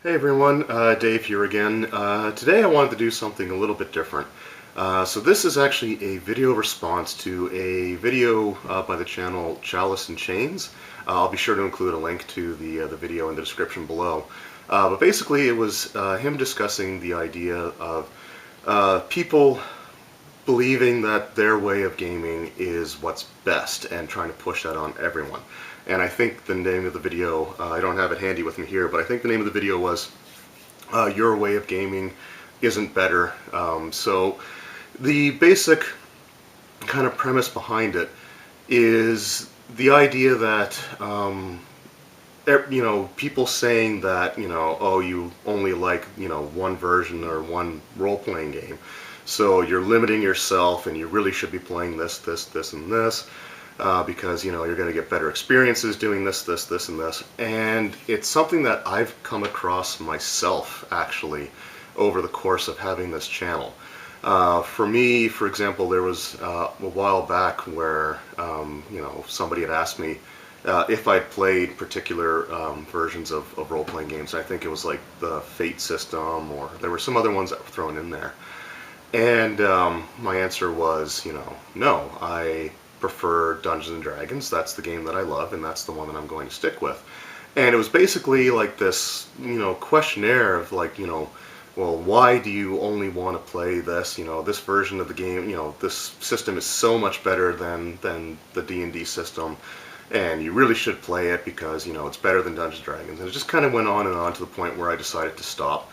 Hey everyone, Dave here again. Today I wanted to do something a little bit different. So this is actually a video response to a video by the channel Chalice and Chains. I'll be sure to include a link to the video in the description below. But basically it was him discussing the idea of people believing that their way of gaming is what's best and trying to push that on everyone. And I think the name of the video, I don't have it handy with me here, but I think the name of the video was Your Way of Gaming Isn't Better. So the basic kind of premise behind it is the idea that people saying that, oh, you only like, one version or one role-playing game. So you're limiting yourself and you really should be playing this, and this. Because you're going to get better experiences doing this, and this. And it's something that I've come across myself, actually, over the course of having this channel. For me, for example, there was a while back where somebody had asked me if I'd played particular versions of role-playing games. I think it was like the Fate system, or there were some other ones that were thrown in there. And my answer was, no, I prefer Dungeons & Dragons. That's the game that I love, and that's the one that I'm going to stick with. And it was basically like this, questionnaire of like, well, why do you only want to play this, this version of the game, this system is so much better than the D&D system, and you really should play it because, it's better than Dungeons & Dragons. And it just kind of went on and on to the point where I decided to stop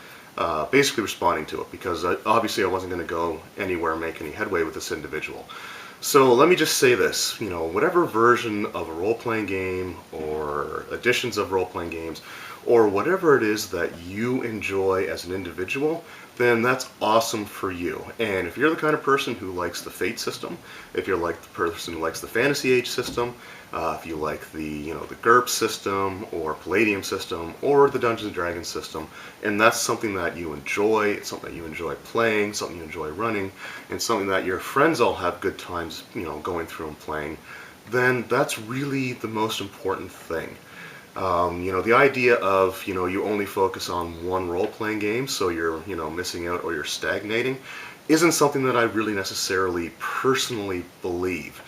basically responding to it, because obviously I wasn't going to go anywhere and make any headway with this individual. So let me just say this, whatever version of a role-playing game or editions of role-playing games or whatever it is that you enjoy as an individual, then that's awesome for you. And if you're the kind of person who likes the Fate system, if you're like the person who likes the Fantasy Age system, if you like the the GURP system or Palladium system or the Dungeons & Dragons system, and that's something that you enjoy, it's something that you enjoy playing, something you enjoy running, and something that your friends all have good times going through and playing, then that's really the most important thing. The idea of, you only focus on one role-playing game, so you're, missing out or you're stagnating, isn't something that I really necessarily personally believe.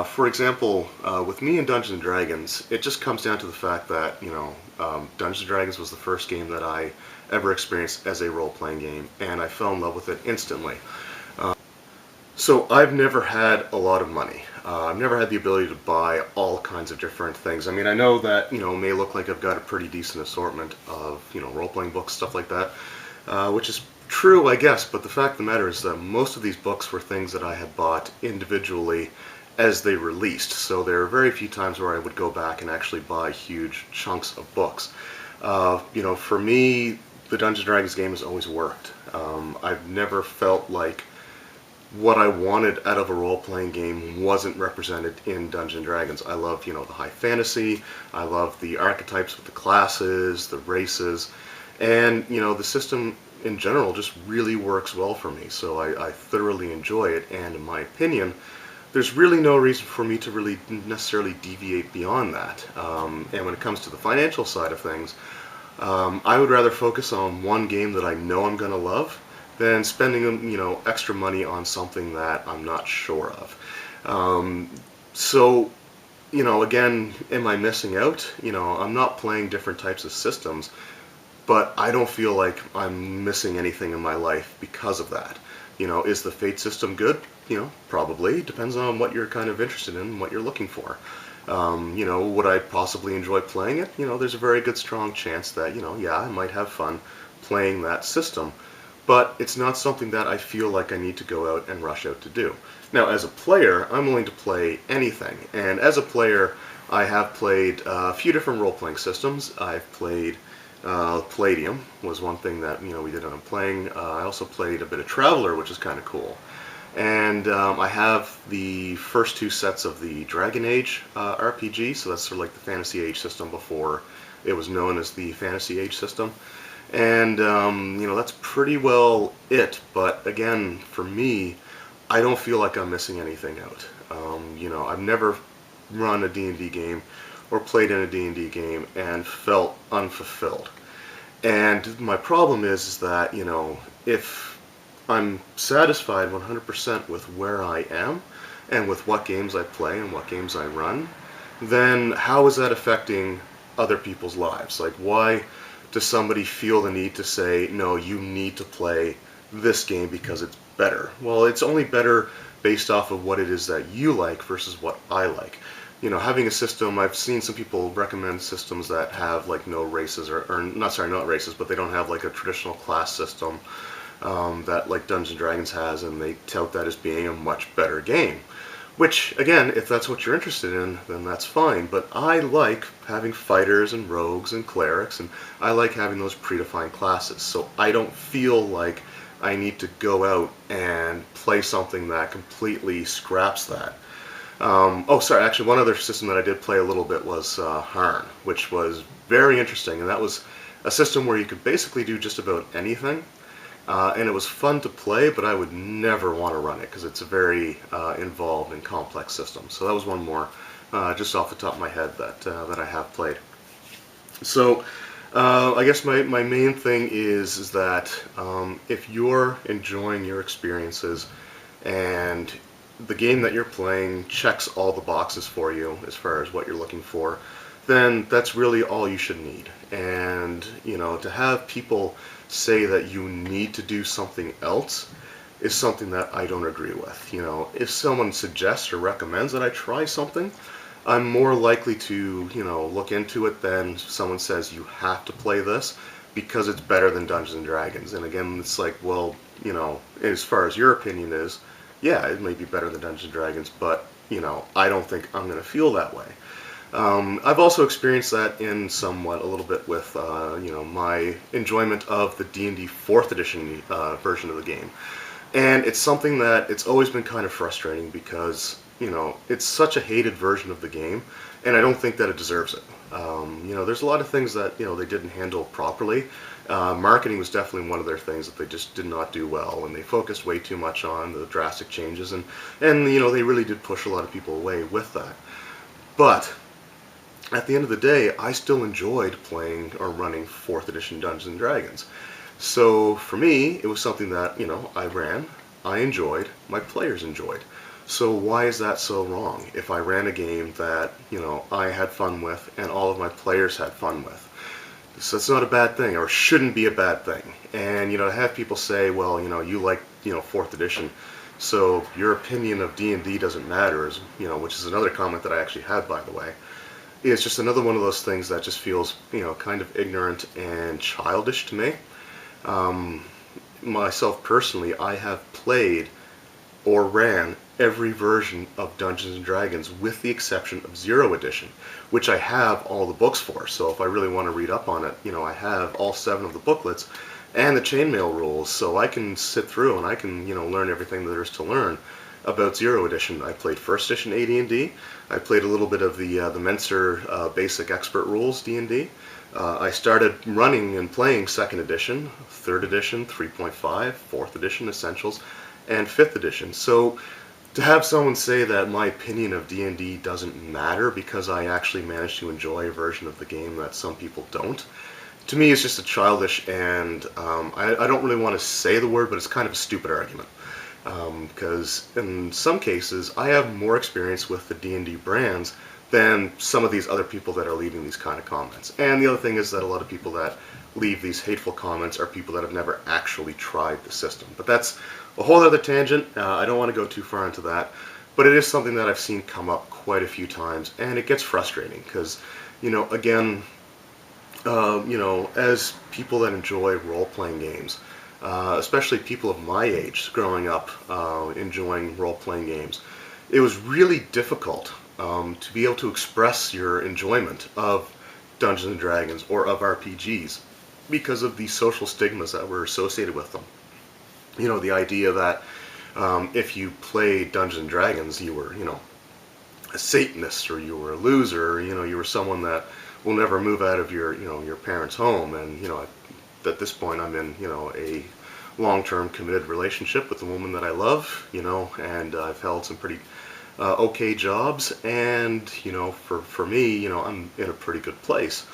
For example, with me in Dungeons & Dragons, it just comes down to the fact that, Dungeons & Dragons was the first game that I ever experienced as a role-playing game, and I fell in love with it instantly. So I've never had a lot of money. I've never had the ability to buy all kinds of different things. I mean, I know that, it may look like I've got a pretty decent assortment of, role-playing books, stuff like that, which is true, I guess, but the fact of the matter is that most of these books were things that I had bought individually as they released. So there are very few times where I would go back and actually buy huge chunks of books. For me, the Dungeons & Dragons game has always worked. I've never felt like what I wanted out of a role-playing game wasn't represented in Dungeons & Dragons. I love, the high fantasy, I love the archetypes with the classes, the races, and, the system in general just really works well for me, so I thoroughly enjoy it, and in my opinion, there's really no reason for me to really necessarily deviate beyond that. And when it comes to the financial side of things, I would rather focus on one game that I know I'm going to love than spending extra money on something that I'm not sure of. So again, am I missing out? I'm not playing different types of systems, but I don't feel like I'm missing anything in my life because of that. Is the Fate system good? Probably. Depends on what you're kind of interested in, what you're looking for. Would I possibly enjoy playing it? There's a very good strong chance that, yeah, I might have fun playing that system. But it's not something that I feel like I need to go out and rush out to do. Now, as a player, I'm willing to play anything. And as a player, I have played a few different role-playing systems. I've played Palladium was one thing that we did on playing. I also played a bit of Traveler, which is kind of cool. And I have the first two sets of the Dragon Age RPG, so that's sort of like the Fantasy Age system before it was known as the Fantasy Age system. And, that's pretty well it, but again, for me, I don't feel like I'm missing anything out. I've never run a D&D game or played in a D&D game and felt unfulfilled. And my problem is that, if I'm satisfied 100% with where I am and with what games I play and what games I run, then how is that affecting other people's lives? Like, why does somebody feel the need to say, no, you need to play this game because it's better? Well, it's only better based off of what it is that you like versus what I like. Having a system, I've seen some people recommend systems that have like no races, or not, sorry, not races, but they don't have like a traditional class system that like Dungeons& and Dragons has, and they tout that as being a much better game. Which, again, if that's what you're interested in, then that's fine. But I like having fighters and rogues and clerics, and I like having those predefined classes. So I don't feel like I need to go out and play something that completely scraps that. Oh, sorry, actually, one other system that I did play a little bit was Harn, which was very interesting, and that was a system where you could basically do just about anything. And it was fun to play, but I would never want to run it because it's a very involved and complex system. So that was one more, just off the top of my head, that I have played. So I guess my main thing is that if you're enjoying your experiences and the game that you're playing checks all the boxes for you as far as what you're looking for, then that's really all you should need. And, to have people say that you need to do something else is something that I don't agree with. If someone suggests or recommends that I try something, I'm more likely to, look into it than someone says you have to play this because it's better than Dungeons and Dragons. And again, it's like, well, as far as your opinion is, yeah, it may be better than Dungeons and Dragons, but, I don't think I'm going to feel that way. I've also experienced that in somewhat a little bit with my enjoyment of the D&D 4th edition version of the game. And it's something that it's always been kind of frustrating because it's such a hated version of the game, and I don't think that it deserves it. There's a lot of things that they didn't handle properly. Marketing was definitely one of their things that they just did not do well, and they focused way too much on the drastic changes, and they really did push a lot of people away with that. But at the end of the day, I still enjoyed playing or running 4th edition Dungeons and Dragons. So for me, it was something that, I ran, I enjoyed, my players enjoyed. So why is that so wrong if I ran a game that, I had fun with and all of my players had fun with? So it's not a bad thing, or shouldn't be a bad thing. And, to have people say, well, you like, 4th edition, so your opinion of D&D doesn't matter, which is another comment that I actually had, by the way. It's just another one of those things that just feels, kind of ignorant and childish to me. Myself personally, I have played or ran every version of Dungeons & Dragons with the exception of 0 Edition, which I have all the books for. So if I really want to read up on it, I have all 7 of the booklets and the chainmail rules, so I can sit through and I can, learn everything there is to learn about 0 Edition. I played 1st Edition AD&D. I played a little bit of the Menser Basic Expert Rules D&D. I started running and playing 2nd Edition, 3rd Edition, 3.5, 4th Edition Essentials, and 5th Edition. So to have someone say that my opinion of D&D doesn't matter because I actually managed to enjoy a version of the game that some people don't, to me is just a childish and I don't really want to say the word, but it's kind of a stupid argument. Because in some cases, I have more experience with the D&D brands than some of these other people that are leaving these kind of comments. And the other thing is that a lot of people that leave these hateful comments are people that have never actually tried the system. But that's a whole other tangent. I don't want to go too far into that. But it is something that I've seen come up quite a few times, and it gets frustrating because, again, as people that enjoy role-playing games, especially people of my age growing up enjoying role-playing games, it was really difficult to be able to express your enjoyment of Dungeons & Dragons or of RPGs because of the social stigmas that were associated with them. The idea that if you played Dungeons & Dragons, you were, a Satanist, or you were a loser, or, you were someone that will never move out of your, your parents' home. And, at this point I'm in, a long-term committed relationship with a woman that I love, and I've held some pretty okay jobs, and, for me, I'm in a pretty good place.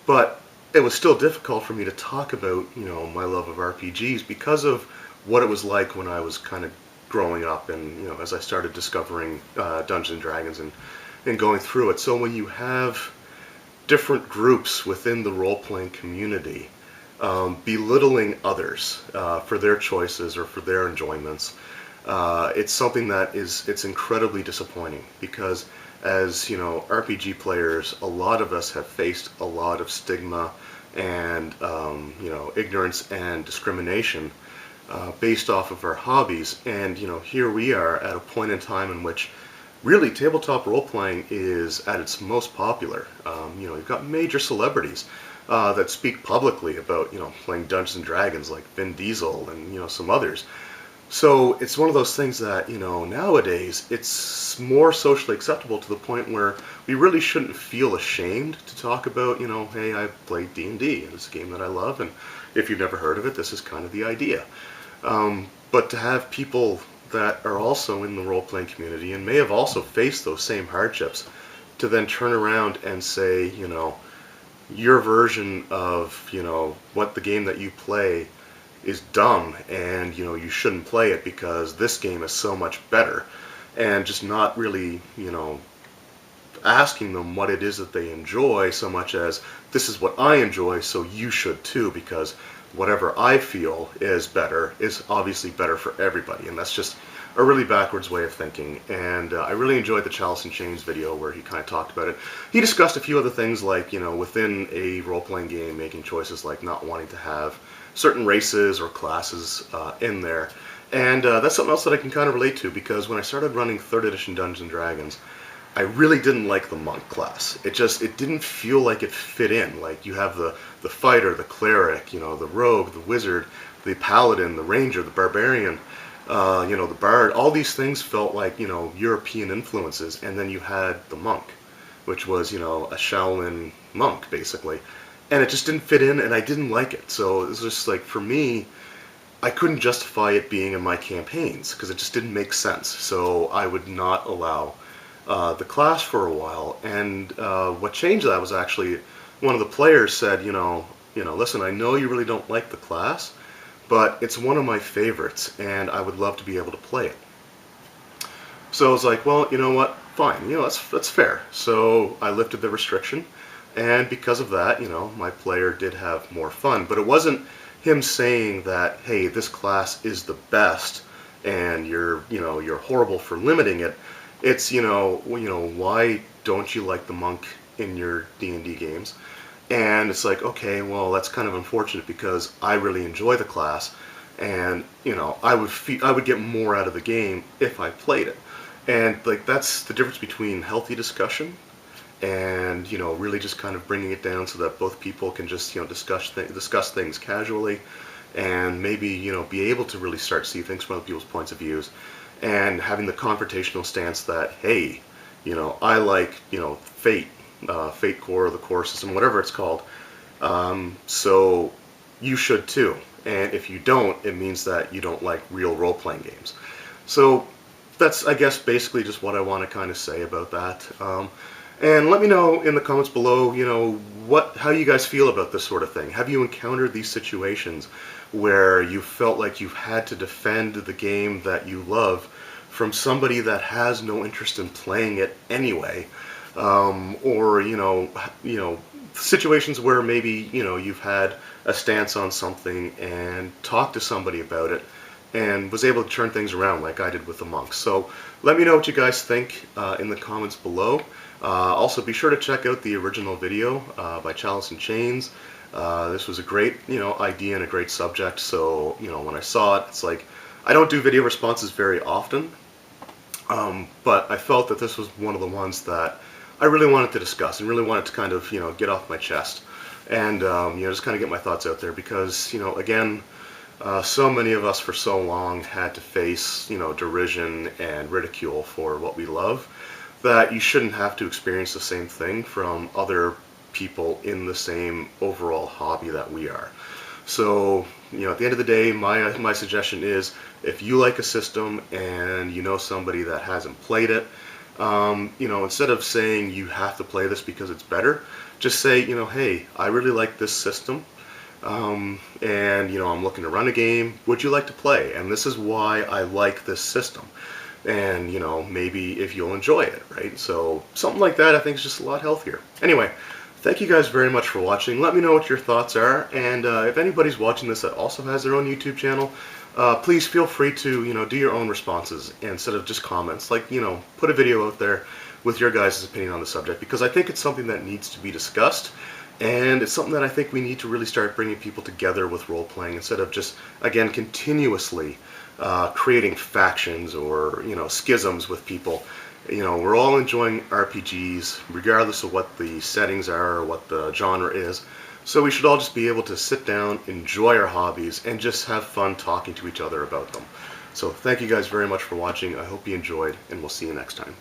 But it was still difficult for me to talk about, my love of RPGs because of what it was like when I was kind of growing up and, as I started discovering Dungeons and Dragons and going through it. So when you have different groups within the role-playing community belittling others for their choices or for their enjoyments, it's something that it's incredibly disappointing because as RPG players, a lot of us have faced a lot of stigma and ignorance and discrimination based off of our hobbies. And here we are at a point in time in which really tabletop role-playing is at its most popular. You've got major celebrities that speak publicly about playing Dungeons and Dragons, like Vin Diesel and some others. So it's one of those things that nowadays it's more socially acceptable to the point where we really shouldn't feel ashamed to talk about hey, I played D&D, and it's a game that I love, and if you've never heard of it, this is kind of the idea. But to have people that are also in the role-playing community and may have also faced those same hardships to then turn around and say, your version of, what the game that you play is dumb and, you shouldn't play it because this game is so much better, and just not really, asking them what it is that they enjoy so much as this is what I enjoy, so you should too, because whatever I feel is better is obviously better for everybody, and that's just a really backwards way of thinking. And I really enjoyed the Chalice and Chains video where he kind of talked about it. He discussed a few other things like, within a role-playing game, making choices like not wanting to have certain races or classes in there. And that's something else that I can kind of relate to, because when I started running 3rd edition Dungeons and Dragons, I really didn't like the monk class. It didn't feel like it fit in. Like you have the fighter, the cleric, the rogue, the wizard, the paladin, the ranger, the barbarian, the bard. All these things felt like, European influences. And then you had the monk, which was, a Shaolin monk, basically. And it just didn't fit in, and I didn't like it. So it was just like, for me, I couldn't justify it being in my campaigns because it just didn't make sense. So I would not allow the class for a while. And what changed that was actually one of the players said, listen, I know you really don't like the class, but it's one of my favorites, and I would love to be able to play it. So I was like, well, you know what, fine, that's fair. So I lifted the restriction, and because of that, my player did have more fun. But it wasn't him saying that, hey, this class is the best, and you're horrible for limiting it. It's, why don't you like the monk in your D&D games? And it's like, okay, well, that's kind of unfortunate because I really enjoy the class, and, I would get more out of the game if I played it. And, like, that's the difference between healthy discussion and, really just kind of bringing it down so that both people can just, discuss things casually and maybe, be able to really start to see things from other people's points of views, and having the confrontational stance that, hey, I like, Fate, Fate Core, the core system, whatever it's called, so you should too. And if you don't, it means that you don't like real role-playing games. So that's, I guess, basically just what I want to kind of say about that. And let me know in the comments below, how you guys feel about this sort of thing. Have you encountered these situations where you felt like you've had to defend the game that you love from somebody that has no interest in playing it anyway? Or, situations where maybe, you've had a stance on something and talked to somebody about it and was able to turn things around like I did with the monks. So let me know what you guys think in the comments below. Also, be sure to check out the original video by Chalice and Chains. This was a great, idea and a great subject. So, when I saw it, it's like, I don't do video responses very often, but I felt that this was one of the ones that I really wanted to discuss and really wanted to kind of, get off my chest and, just kind of get my thoughts out there because, again, so many of us for so long had to face, derision and ridicule for what we love, that you shouldn't have to experience the same thing from other people in the same overall hobby that we are. So, at the end of the day, my suggestion is, if you like a system and you know somebody that hasn't played it, instead of saying you have to play this because it's better, just say, hey, I really like this system, and I'm looking to run a game. Would you like to play? And this is why I like this system. And maybe if you'll enjoy it, right? So something like that I think is just a lot healthier. Anyway, thank you guys very much for watching. Let me know what your thoughts are, and if anybody's watching this that also has their own YouTube channel, please feel free to do your own responses instead of just comments. Like, put a video out there with your guys' opinion on the subject, because I think it's something that needs to be discussed, and it's something that I think we need to really start bringing people together with role-playing instead of just, again, continuously creating factions or schisms with people. We're all enjoying RPGs regardless of what the settings are or what the genre is, so we should all just be able to sit down, enjoy our hobbies, and just have fun talking to each other about them. So thank you guys very much for watching. I hope you enjoyed, and we'll see you next time.